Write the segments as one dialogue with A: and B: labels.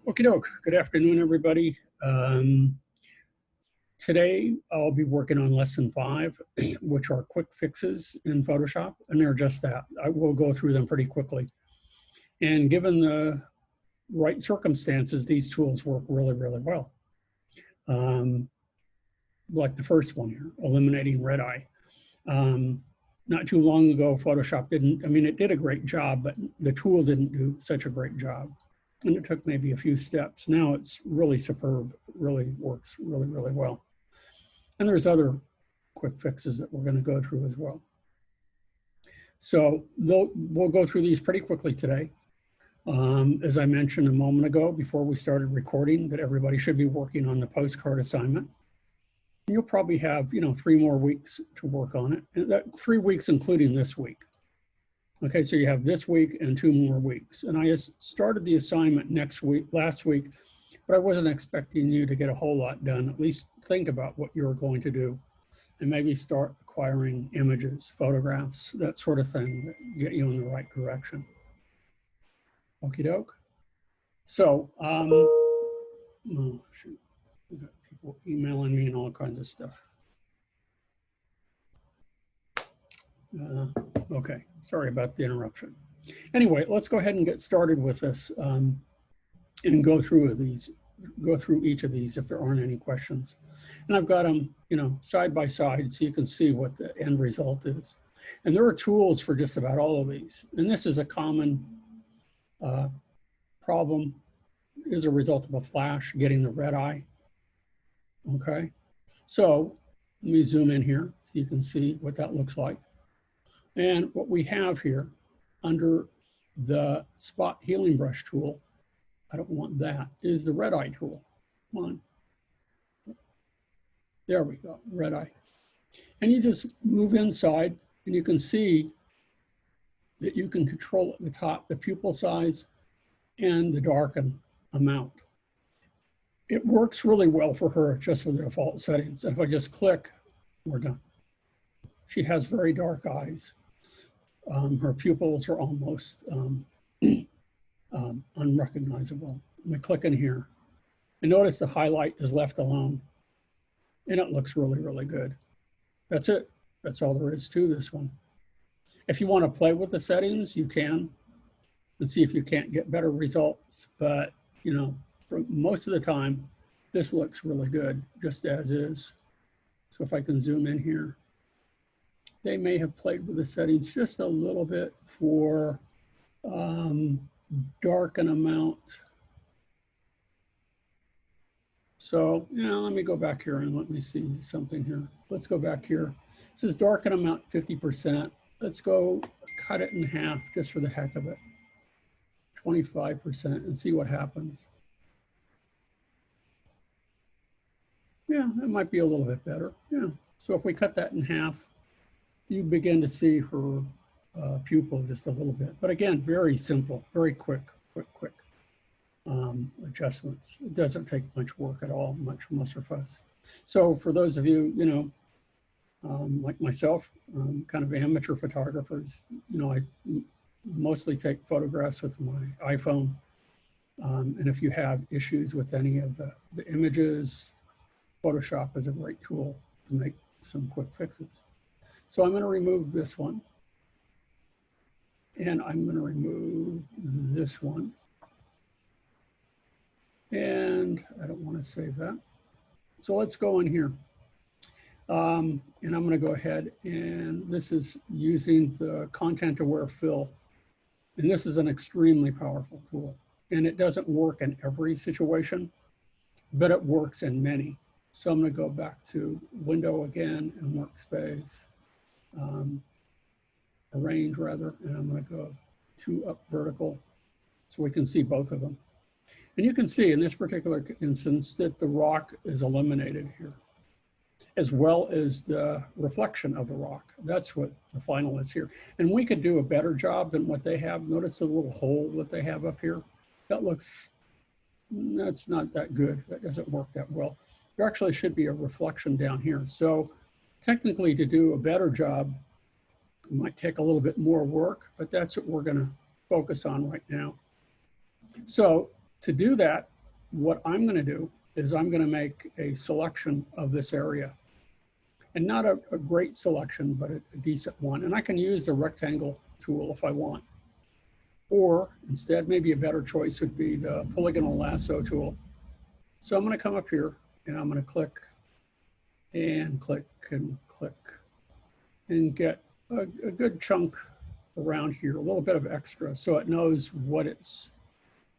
A: Okie doke. Good afternoon, everybody. Today, I'll be working on lesson 5, which are quick fixes in Photoshop, and they're just that. I will go through them pretty quickly. And given the right circumstances, these tools work really, really well. Like the first one here, eliminating red eye. Not too long ago, Photoshop it did a great job, but the tool didn't do such a great job. And it took maybe a few steps. Now it's really superb. It really works really, really well. And there's other quick fixes that we're going to go through as well. So we'll go through these pretty quickly today. As I mentioned a moment ago, before we started recording, that everybody should be working on the postcard assignment. And you'll probably have, 3 more weeks to work on it. And that 3 weeks, including this week. Okay, so you have this week and 2 more weeks. And I started the assignment last week, but I wasn't expecting you to get a whole lot done. At least think about what you're going to do and maybe start acquiring images, photographs, that sort of thing that get you in the right direction. Okie doke. So, oh, shoot. We got people emailing me and all kinds of stuff. Okay, sorry about the interruption. Anyway, let's go ahead and get started with this and go through each of these if there aren't any questions. And I've got them, side by side so you can see what the end result is. And there are tools for just about all of these. And this is a common problem as a result of a flash getting the red eye. Okay, so let me zoom in here so you can see what that looks like. And what we have here under the spot healing brush tool, I don't want that, is the red eye tool. Come on. There we go, red eye. And you just move inside and you can see that you can control at the top the pupil size and the darken amount. It works really well for her just with the default settings. If I just click, we're done. She has very dark eyes. Her pupils are almost unrecognizable. Let me click in here. And notice the highlight is left alone. And it looks really, really good. That's it. That's all there is to this one. If you want to play with the settings, you can. And see if you can't get better results. But, for most of the time, this looks really good, just as is. So if I can zoom in here. They may have played with the settings just a little bit for darken amount. So, let me go back here and let me see something here. Let's go back here. This is darken amount 50%. Let's go cut it in half just for the heck of it. 25% and see what happens. Yeah, that might be a little bit better. Yeah, so if we cut that in half, you begin to see her pupil just a little bit. But again, very simple, very quick adjustments. It doesn't take much work at all, much muss or fuss. So for those of you, like myself, kind of amateur photographers, I mostly take photographs with my iPhone. And if you have issues with any of the images, Photoshop is a great tool to make some quick fixes. So I'm going to remove this one. And I'm going to remove this one. And I don't want to save that. So let's go in here. And I'm going to go ahead and this is using the content aware fill. And this is an extremely powerful tool. And it doesn't work in every situation, but it works in many. So I'm going to go back to Window again and Workspace. Arrange rather, and I'm going to go 2 up vertical so we can see both of them. And you can see in this particular instance that the rock is eliminated here, as well as the reflection of the rock. That's what the final is here. And we could do a better job than what they have. Notice the little hole that they have up here. That's not that good. That doesn't work that well. There actually should be a reflection down here. So technically to do a better job, it might take a little bit more work, but that's what we're going to focus on right now. So to do that, what I'm going to do is I'm going to make a selection of this area. And not a great selection, but a decent one. And I can use the rectangle tool if I want. Or instead, maybe a better choice would be the Polygonal Lasso tool. So I'm going to come up here and I'm going to click and click and click and get a good chunk around here, a little bit of extra, so it knows what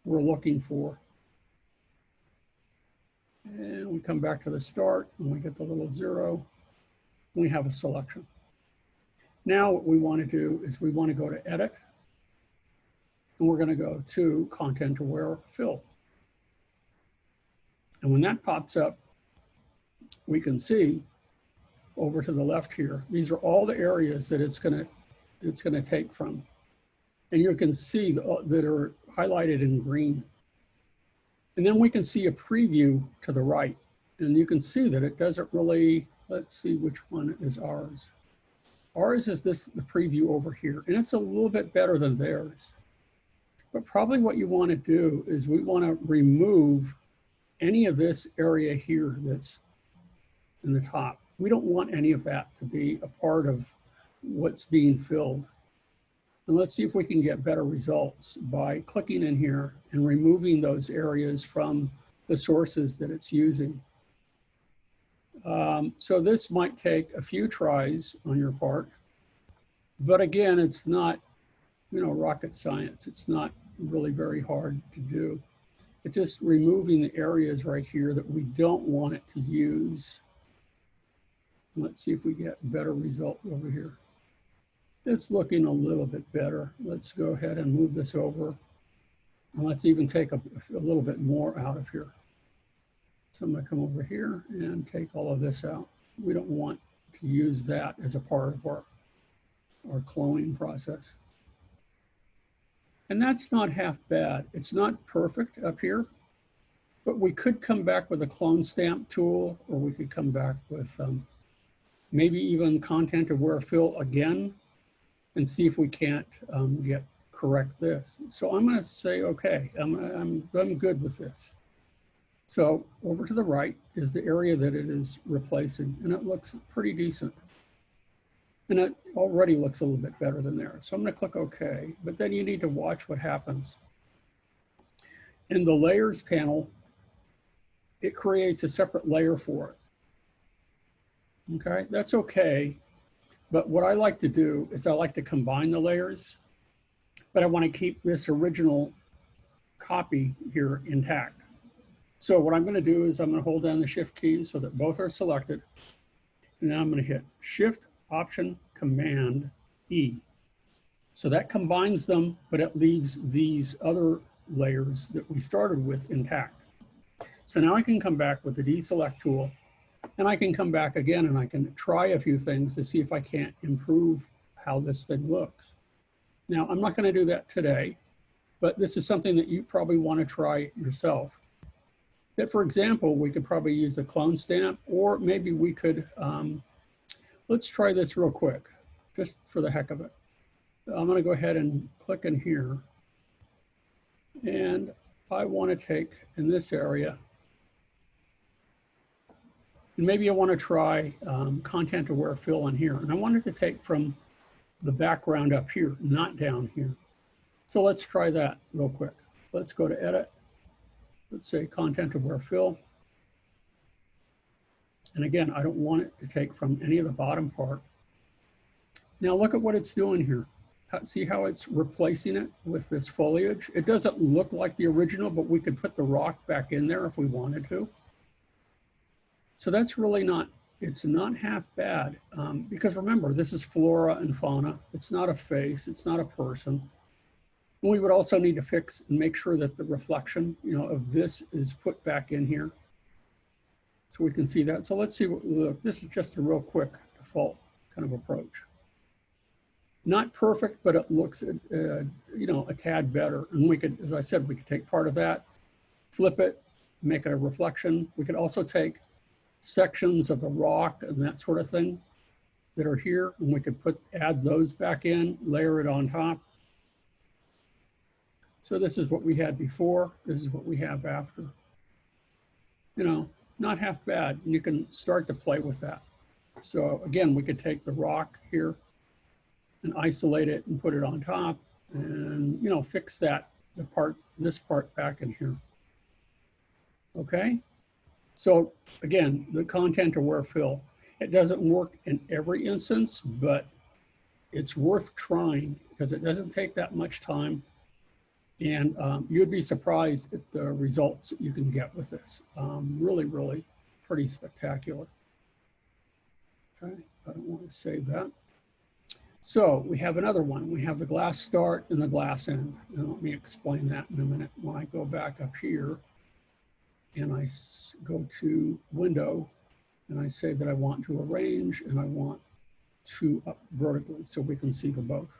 A: we're looking for. And we come back to the start and we get the little 0. We have a selection. Now what we want to do is we want to go to Edit, and we're going to go to Content Aware Fill. And when that pops up, we can see over to the left here, these are all the areas that it's going to take from. And you can see that are highlighted in green. And then we can see a preview to the right. And you can see that it doesn't really, let's see which one is ours. Ours is the preview over here, and it's a little bit better than theirs. But probably what you want to do is we want to remove any of this area here that's in the top. We don't want any of that to be a part of what's being filled. And let's see if we can get better results by clicking in here and removing those areas from the sources that it's using. So this might take a few tries on your part, but again, it's not, rocket science. It's not really very hard to do. It's just removing the areas right here that we don't want it to use. Let's see if we get a better result over here. It's looking a little bit better. Let's go ahead and move this over. And let's even take a little bit more out of here. So I'm going to come over here and take all of this out. We don't want to use that as a part of our cloning process. And that's not half bad. It's not perfect up here, but we could come back with a clone stamp tool, or we could come back with maybe even Content Aware Fill again and see if we can't correct this. So I'm going to say, okay, I'm good with this. So over to the right is the area that it is replacing, and it looks pretty decent. And it already looks a little bit better than there. So I'm going to click OK, but then you need to watch what happens. In the Layers panel, it creates a separate layer for it. Okay, that's okay. But what I like to do is I like to combine the layers, but I want to keep this original copy here intact. So what I'm going to do is I'm going to hold down the Shift key so that both are selected. And now I'm going to hit Shift, Option, Command, E. So that combines them, but it leaves these other layers that we started with intact. So now I can come back with the Deselect tool, and I can come back again and I can try a few things to see if I can't improve how this thing looks. Now, I'm not going to do that today, but this is something that you probably want to try yourself. That, for example, we could probably use the clone stamp, or maybe we could, let's try this real quick, just for the heck of it. I'm going to go ahead and click in here. And I want to take in this area, and maybe I want to try Content Aware Fill in here. And I wanted to take from the background up here, not down here. So let's try that real quick. Let's go to Edit. Let's say Content Aware Fill. And again, I don't want it to take from any of the bottom part. Now look at what it's doing here. See how it's replacing it with this foliage? It doesn't look like the original, but we could put the rock back in there if we wanted to. So that's really not, it's not half bad. Because remember, this is flora and fauna. It's not a face, it's not a person. And we would also need to fix and make sure that the reflection, of this is put back in here. So we can see that. So let's see what, look, this is just a real quick default kind of approach. Not perfect, but it looks, a tad better. And we could, as I said, we could take part of that, flip it, make it a reflection. We could also take sections of the rock and that sort of thing that are here, and we could add those back in, layer it on top. So this is what we had before. This is what we have after. you know, not half bad. And you can start to play with that. So again, we could take the rock here and isolate it and put it on top and, you know, fix that, this part back in here. Okay? So again, the content aware fill, it doesn't work in every instance, but it's worth trying because it doesn't take that much time. And you'd be surprised at the results that you can get with this. Really, really pretty spectacular. Okay, I don't want to save that. So we have another one. We have the glass start and the glass end. And let me explain that in a minute. When I go back up here and I go to window and I say that I want to arrange and I want to up vertically so we can see them both.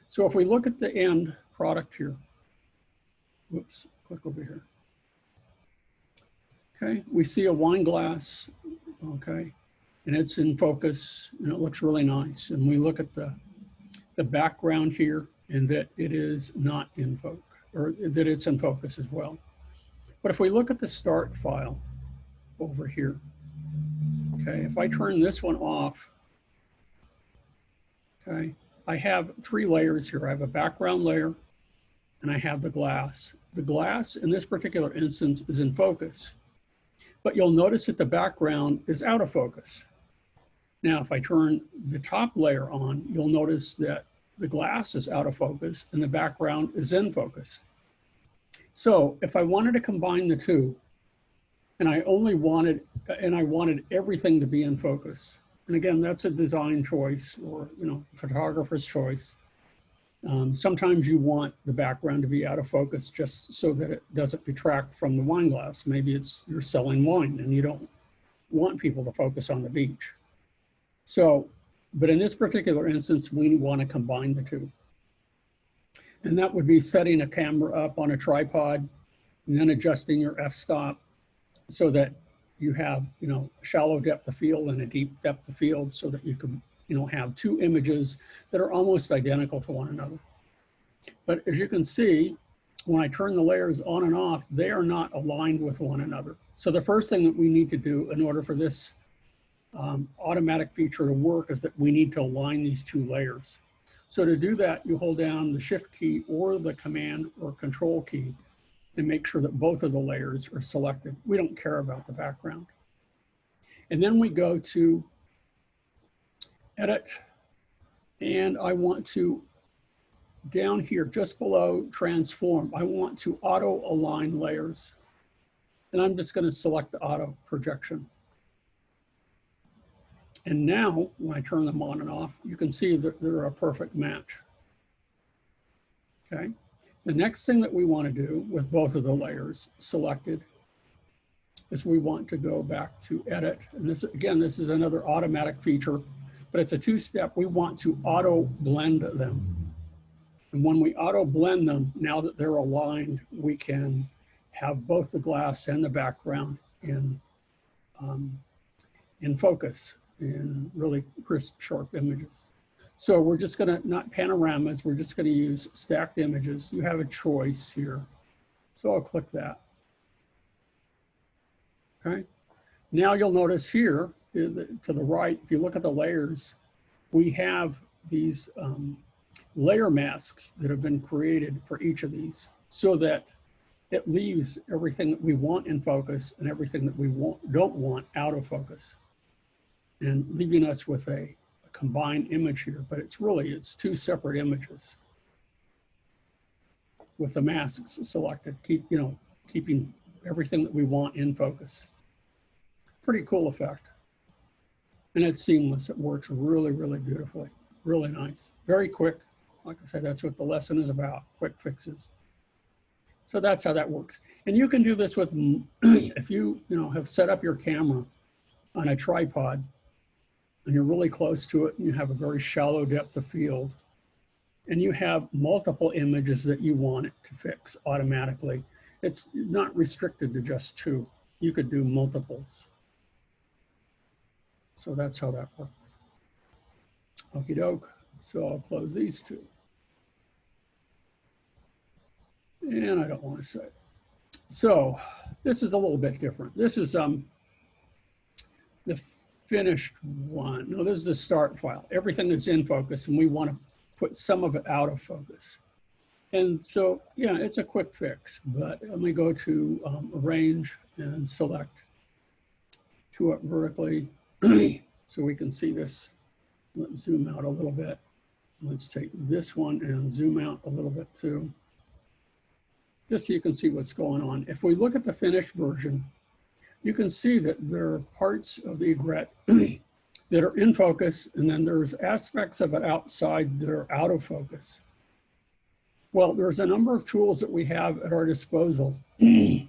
A: So if we look at the end product here, whoops, click over here. Okay, we see a wine glass, okay, and it's in focus and it looks really nice. And we look at the background here and that it is not in focus, or that it's in focus as well. But if we look at the start file over here, okay, if I turn this one off, okay, I have 3 layers here. I have a background layer and I have the glass. The glass in this particular instance is in focus, but you'll notice that the background is out of focus. Now, if I turn the top layer on, you'll notice that the glass is out of focus and the background is in focus. So if I wanted to combine the two, and I wanted everything to be in focus, and again, that's a design choice or, you know, photographer's choice. Sometimes you want the background to be out of focus just so that it doesn't detract from the wine glass. Maybe you're selling wine and you don't want people to focus on the beach. So, but in this particular instance, we want to combine the two. And that would be setting a camera up on a tripod and then adjusting your f-stop so that you have, you know, a shallow depth of field and a deep depth of field so that you can, you know, have 2 images that are almost identical to one another. But as you can see, when I turn the layers on and off, they are not aligned with one another. So the first thing that we need to do in order for this automatic feature to work is that we need to align these 2 layers. So to do that, you hold down the Shift key or the Command or Control key and make sure that both of the layers are selected. We don't care about the background. And then we go to Edit, and I want to, down here, just below Transform, I want to auto align layers. And I'm just going to select the auto projection. And now, when I turn them on and off, you can see that they're a perfect match. Okay. The next thing that we want to do with both of the layers selected is we want to go back to Edit. And this, again, this is another automatic feature, but it's a 2-step. We want to auto blend them. And when we auto blend them, now that they're aligned, we can have both the glass and the background in focus in really crisp, sharp images. So we're just going to, not panoramas, we're just going to use stacked images. You have a choice here. So I'll click that. Okay. Now you'll notice here to the right, if you look at the layers, we have these layer masks that have been created for each of these so that it leaves everything that we want in focus and everything that we don't want out of focus, and leaving us with a combined image here. But it's 2 separate images with the masks selected, keeping everything that we want in focus. Pretty cool effect. And it's seamless. It works really, really beautifully. Really nice. Very quick. Like I said, that's what the lesson is about, quick fixes. So that's how that works. And you can do this with, if you have set up your camera on a tripod and you're really close to it and you have a very shallow depth of field and you have multiple images that you want it to fix automatically. It's not restricted to just 2. You could do multiples. So that's how that works. Okie doke. So I'll close these 2. And I don't want to say. So This is a little bit different. This is the finished one. No, this is the start file. Everything is in focus, and we want to put some of it out of focus. And so, yeah, it's a quick fix, but let me go to arrange and select 2 up vertically so we can see this. Let's zoom out a little bit. Let's take this one and zoom out a little bit too, just so you can see what's going on. If we look at the finished version, you can see that there are parts of the egret that are in focus, and then there's aspects of it outside that are out of focus. Well, there's a number of tools that we have at our disposal that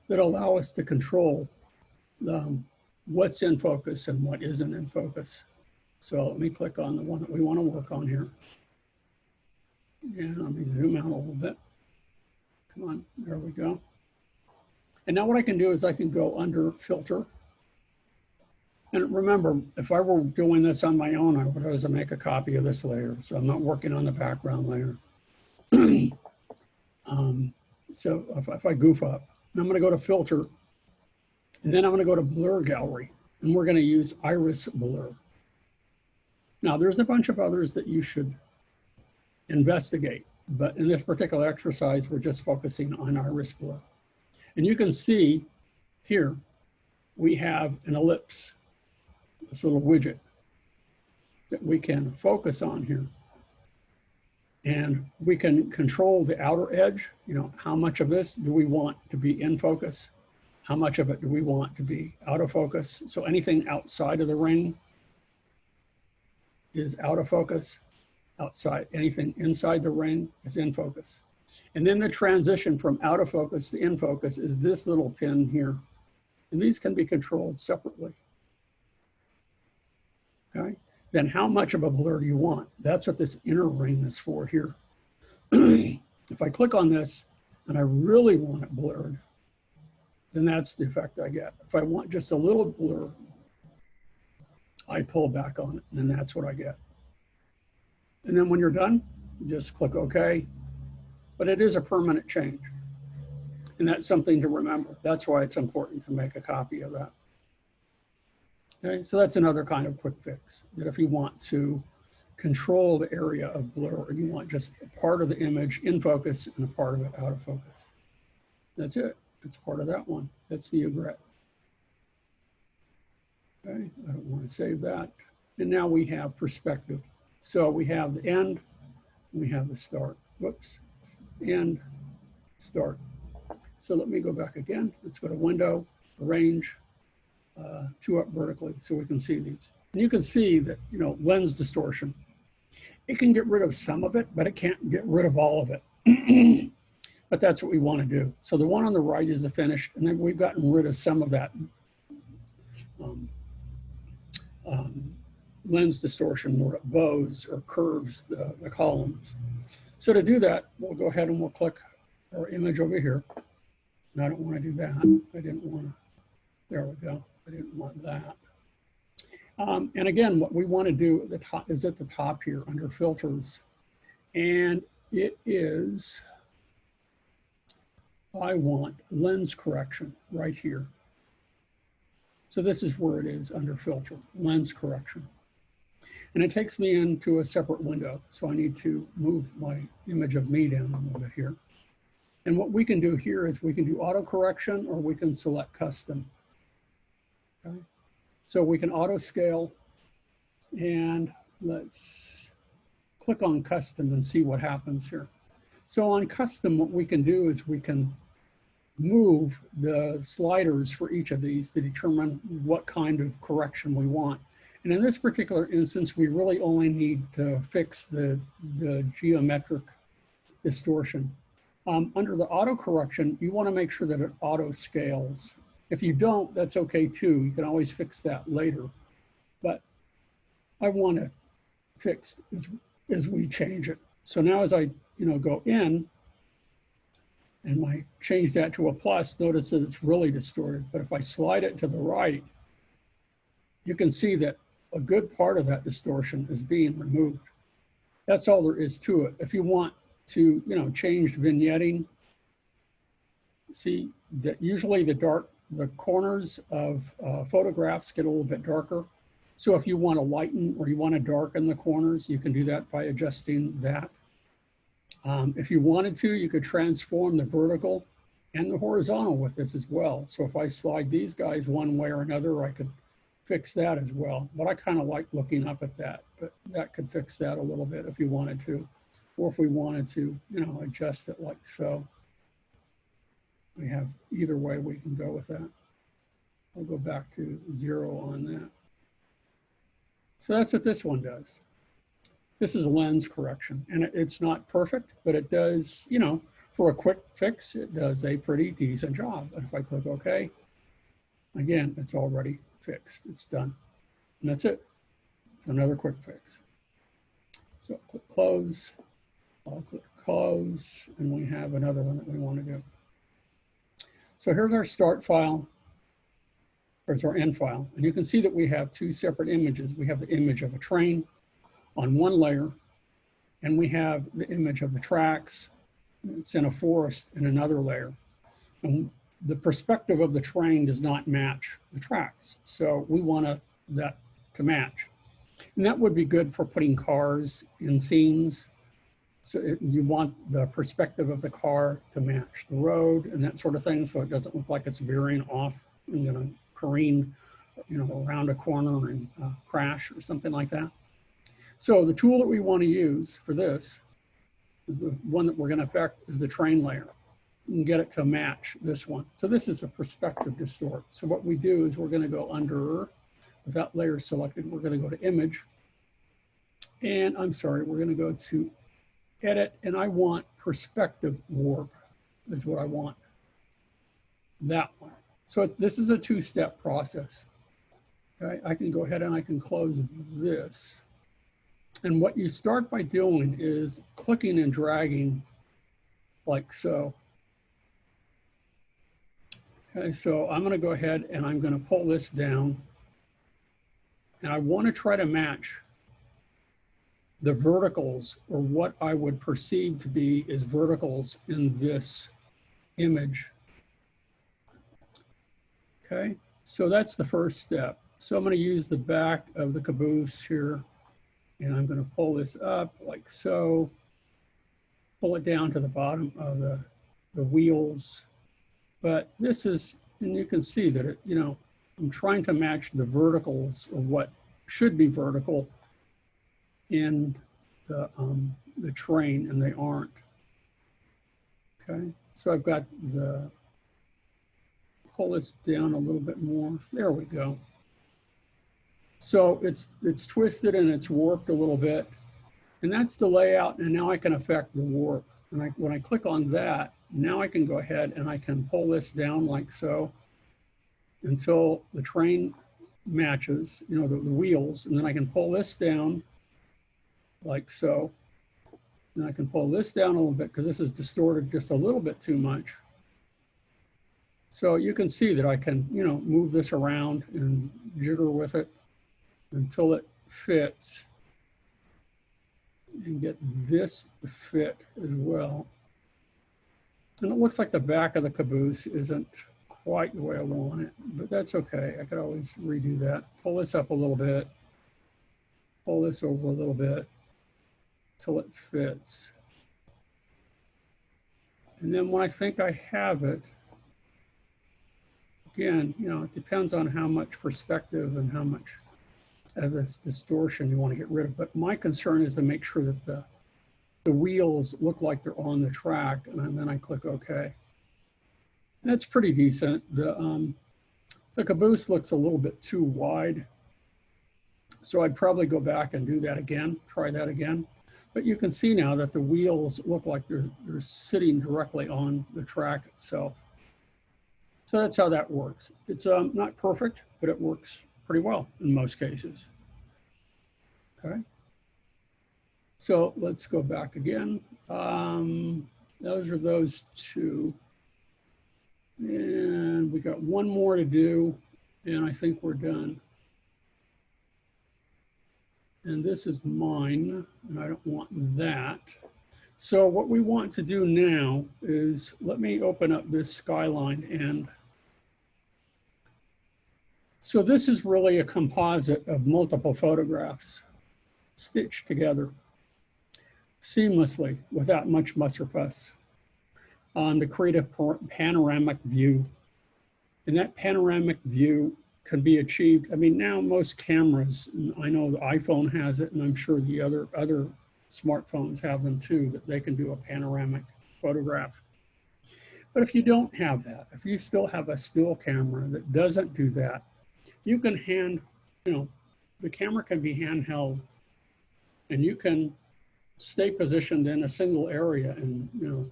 A: allow us to control what's in focus and what isn't in focus. So let me click on the one that we want to work on here. And let me zoom out a little bit. Come on, there we go. And now what I can do is I can go under filter. And remember, if I were doing this on my own, I would always make a copy of this layer. So I'm not working on the background layer. So if I goof up, I'm going to go to filter, and then I'm going to go to blur gallery, and we're going to use iris blur. Now, there's a bunch of others that you should investigate, but in this particular exercise, we're just focusing on iris blur. And you can see here, we have an ellipse, this little widget that we can focus on here. And we can control the outer edge. You know, how much of this do we want to be in focus? How much of it do we want to be out of focus? So anything outside of the ring is out of focus. Outside, anything inside the ring is in focus. And then the transition from out of focus to in focus is this little pin here. And these can be controlled separately. Okay. Then how much of a blur do you want? That's what this inner ring is for here. If I click on this and I really want it blurred, then that's the effect I get. If I want just a little blur, I pull back on it, and that's what I get. And then when you're done, just click OK. But it is a permanent change. And that's something to remember. That's why it's important to make a copy of that. Okay, so that's another kind of quick fix, that if you want to control the area of blur, and you want just a part of the image in focus and a part of it out of focus. That's it. That's part of that one. That's the egret. Okay, I don't want to save that. And now we have perspective. So we have the end, we have the start. Whoops, end, start. So let me go back again. Let's go to window, arrange, 2 up vertically so we can see these. And you can see that, you know, lens distortion. It can get rid of some of it, but it can't get rid of all of it. But that's what we want to do. So the one on the right is the finished, and then we've gotten rid of some of that lens distortion where it bows or curves the columns. So to do that, we'll go ahead and we'll click our image over here. And I don't want to do that. I didn't want to. There we go. I didn't want that. And again, what we want to do at the top is at the top here under filters. And it is, I want lens correction right here. So this is where it is under filter, lens correction. And it takes me into a separate window. So I need to move my image of me down a little bit here. And what we can do here is we can do auto correction, or we can select custom. Okay. So we can auto scale, and let's click on custom and see what happens here. So on custom, what we can do is we can move the sliders for each of these to determine what kind of correction we want. And in this particular instance, we really only need to fix the geometric distortion. Under the auto correction, you want to make sure that it auto scales. If you don't, that's okay too. You can always fix that later. But I want it fixed as we change it. So now as I go in and I change that to a plus, notice that it's really distorted. But if I slide it to the right, you can see that a good part of that distortion is being removed. That's all there is to it. If you want to, change vignetting, see, that usually the corners of photographs get a little bit darker. So if you want to lighten or you want to darken the corners, you can do that by adjusting that. If you wanted to, you could transform the vertical and the horizontal with this as well. So if I slide these guys one way or another, I could fix that as well. But I kind of like looking up at that, but that could fix that a little bit if you wanted to, or if we wanted to, you know, adjust it like so. We have either way we can go with that. I'll go back to 0 on that. So that's what this one does. This is lens correction, and it's not perfect, but it does, you know, for a quick fix, it does a pretty decent job. And if I click OK, again, it's already fixed. It's done. And that's it. Another quick fix. So click close. I'll click close, and we have another one that we want to do. So here's our start file. There's our end file. And you can see that we have two separate images. We have the image of a train on one layer, and we have the image of the tracks. It's in a forest in another layer. And the perspective of the train does not match the tracks. So we want that to match. And that would be good for putting cars in scenes. So you want the perspective of the car to match the road and that sort of thing, so it doesn't look like it's veering off and going to careen, you know, around a corner and crash or something like that. So the tool that we want to use for this, the one that we're going to affect, is the train layer, and get it to match this one. So this is a perspective distort. So what we do is we're going to go under, with that layer selected, we're going to go to image. And I'm sorry, we're going to go to edit, and I want perspective warp is what I want. That one. So this is a two-step process. Okay, I can go ahead and I can close this. And what you start by doing is clicking and dragging like so. Okay, so I'm going to go ahead and I'm going to pull this down. And I want to try to match the verticals, or what I would perceive to be as verticals in this image. Okay, so that's the first step. So I'm going to use the back of the caboose here, and I'm going to pull this up like so, pull it down to the bottom of the wheels. But this is, and you can see that it, you know, I'm trying to match the verticals of what should be vertical in the train, and they aren't. Okay, so I've got the, pull this down a little bit more. There we go. So it's twisted and it's warped a little bit, and that's the layout. And now I can affect the warp. And when I click on that, now I can go ahead and I can pull this down like so until the train matches, you know, the wheels, and then I can pull this down like so. And I can pull this down a little bit because this is distorted just a little bit too much. So you can see that I can, you know, move this around and jiggle with it until it fits, and get this to fit as well. And it looks like the back of the caboose isn't quite the way I want it, but that's okay. I could always redo that. Pull this up a little bit, pull this over a little bit till it fits. And then when I think I have it, again, you know, it depends on how much perspective and how much of this distortion you want to get rid of. But my concern is to make sure that the wheels look like they're on the track, and then I click OK. And that's pretty decent. The caboose looks a little bit too wide, so I'd probably go back and do that again, try that again. But you can see now that the wheels look like they're sitting directly on the track itself. So that's how that works. It's not perfect, but it works pretty well in most cases. Okay. So let's go back again. Those are those two. And we got one more to do, and I think we're done. And this is mine, and I don't want that. So what we want to do now is, let me open up this skyline end. So this is really a composite of multiple photographs stitched together seamlessly without much muss or fuss to create a panoramic view. And that panoramic view can be achieved. I mean, now most cameras, I know the iPhone has it, and I'm sure the other smartphones have them too, that they can do a panoramic photograph. But if you don't have that, if you still have a still camera that doesn't do that, you can the camera can be handheld, and you can stay positioned in a single area and,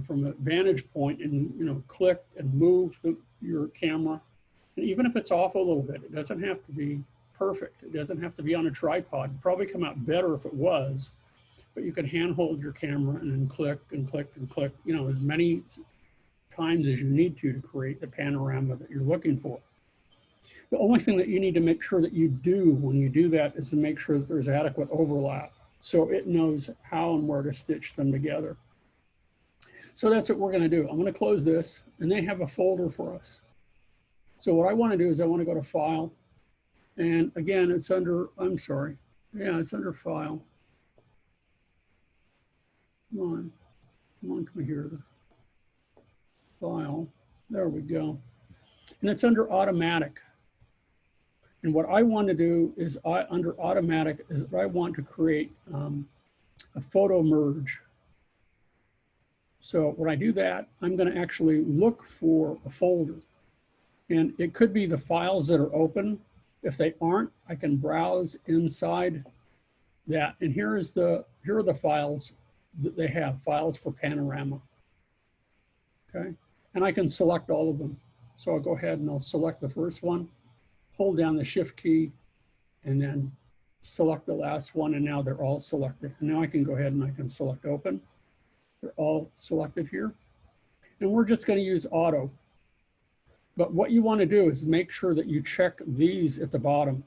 A: from a vantage point and, click and move your camera. And even if it's off a little bit, it doesn't have to be perfect. It doesn't have to be on a tripod. It'd probably come out better if it was, but you can handhold your camera and then click and click and click, as many times as you need to create the panorama that you're looking for. The only thing that you need to make sure that you do when you do that is to make sure that there's adequate overlap, so it knows how and where to stitch them together. So that's what we're going to do. I'm going to close this, and they have a folder for us. So what I want to do is I want to go to File, and again, it's under, it's under File. Come on here. File, there we go. And it's under Automatic. And what I want to do is, under Automatic, is that I want to create a photo merge. So when I do that, I'm going to actually look for a folder. And it could be the files that are open. If they aren't, I can browse inside that. And here are the files that they have, files for Panorama. Okay, and I can select all of them. So I'll go ahead and I'll select the first one, hold down the Shift key, and then select the last one, and now they're all selected. And now I can go ahead and I can select Open. They're all selected here. And we're just going to use Auto. But what you want to do is make sure that you check these at the bottom.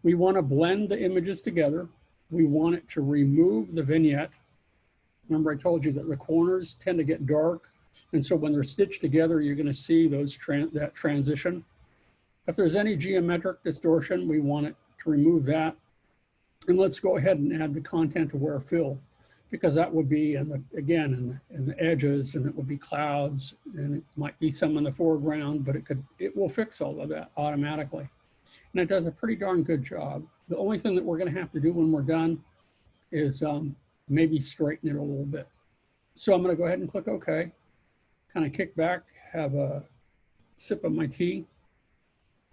A: We want to blend the images together. We want it to remove the vignette. Remember, I told you that the corners tend to get dark. And so when they're stitched together, you're going to see that transition. If there's any geometric distortion, we want it to remove that. And let's go ahead and add the content aware fill, because that would be in the edges, and it would be clouds, and it might be some in the foreground, but it will fix all of that automatically. And it does a pretty darn good job. The only thing that we're going to have to do when we're done is maybe straighten it a little bit. So I'm going to go ahead and click OK. Kind of kick back, have a sip of my tea,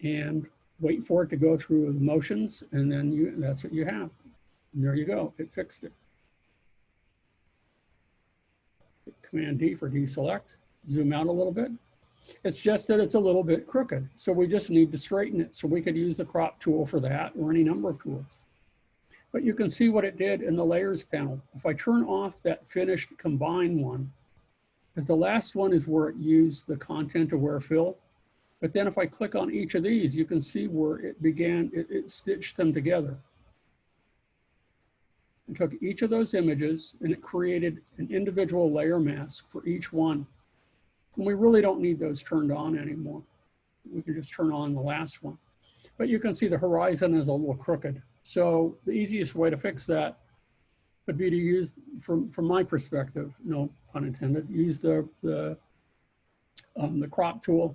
A: and wait for it to go through the motions, and then that's what you have. And there you go, it fixed it. Command D for deselect, zoom out a little bit. It's just that it's a little bit crooked, so we just need to straighten it. So we could use the crop tool for that, or any number of tools. But you can see what it did in the layers panel. If I turn off that finished combine one, because the last one is where it used the content aware fill. But then if I click on each of these, you can see where it began, it stitched them together. It took each of those images and it created an individual layer mask for each one. And we really don't need those turned on anymore. We can just turn on the last one. But you can see the horizon is a little crooked. So the easiest way to fix that would be to use, from my perspective, no pun intended, use the crop tool,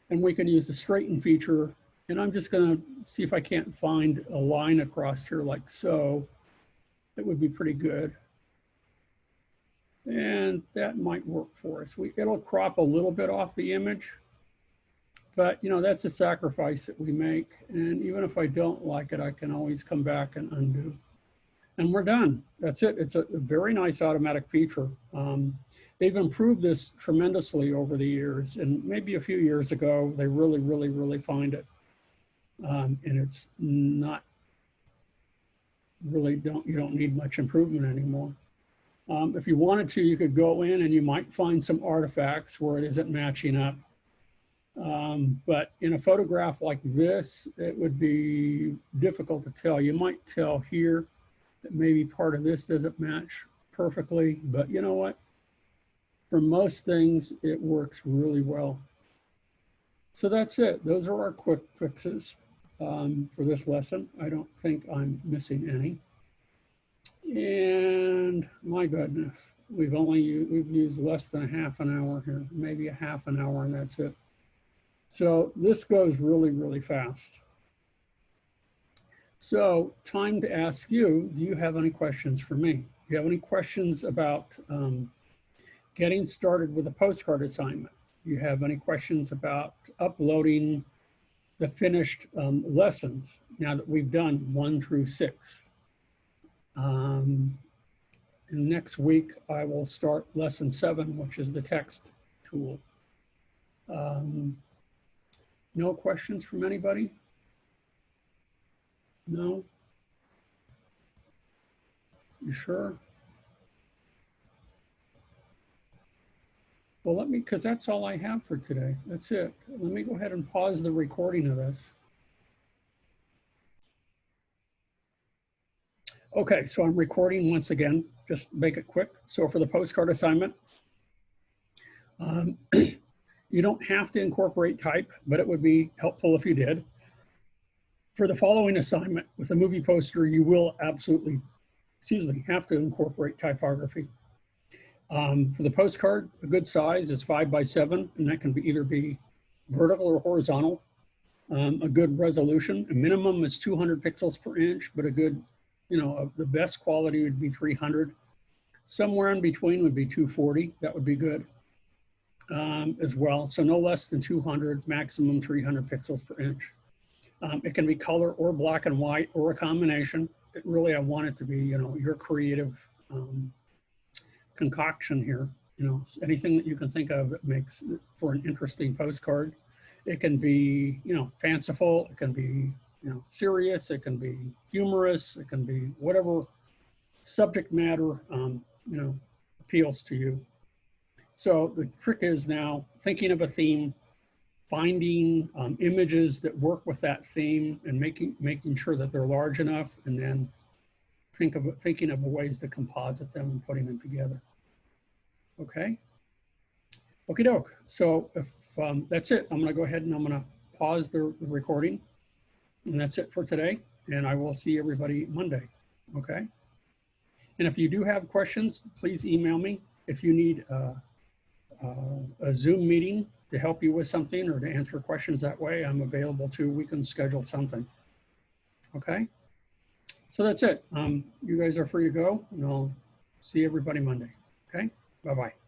A: and we can use the straighten feature. And I'm just going to see if I can't find a line across here like so. That would be pretty good. And that might work for us. It'll crop a little bit off the image, but that's a sacrifice that we make. And even if I don't like it, I can always come back and undo. And we're done. That's it. It's a very nice automatic feature. They've improved this tremendously over the years. And maybe a few years ago, they really, really, really find it. And it's not really, you don't need much improvement anymore. If you wanted to, you could go in and you might find some artifacts where it isn't matching up. But in a photograph like this, it would be difficult to tell. You might tell here that maybe part of this doesn't match perfectly, but you know what? For most things, it works really well. So that's it. Those are our quick fixes for this lesson. I don't think I'm missing any. And my goodness, we've used less than a half an hour here, maybe a half an hour, and that's it. So this goes really, really fast. So time to ask you, do you have any questions for me? Do you have any questions about getting started with a postcard assignment? Do you have any questions about uploading the finished lessons now that we've done 1 through 6? And next week, I will start lesson 7, which is the text tool. No questions from anybody? No? You sure? Well, because that's all I have for today. That's it. Let me go ahead and pause the recording of this. Okay, so I'm recording once again, just make it quick. So for the postcard assignment, you don't have to incorporate type, but it would be helpful if you did. For the following assignment with the movie poster, you will absolutely, have to incorporate typography. For the postcard, a good size is 5 by 7, and that can either be vertical or horizontal. A good resolution, a minimum is 200 pixels per inch, but a good, the best quality would be 300. Somewhere in between would be 240. That would be good as well. So no less than 200, maximum 300 pixels per inch. It can be color or black and white or a combination. I want it to be, your creative concoction here. Anything that you can think of that makes for an interesting postcard. It can be, fanciful. It can be, serious. It can be humorous. It can be whatever subject matter, appeals to you. So the trick is now thinking of a theme, finding images that work with that theme, and making sure that they're large enough, and then thinking of ways to composite them and putting them together. Okay. Okie doke. So if that's it, I'm going to go ahead and I'm going to pause the recording, and that's it for today. And I will see everybody Monday. Okay. And if you do have questions, please email me. If you need a Zoom meeting to help you with something or to answer questions that way, I'm available too. We can schedule something. Okay. So that's it. You guys are free to go, and I'll see everybody Monday. Okay. Bye-bye.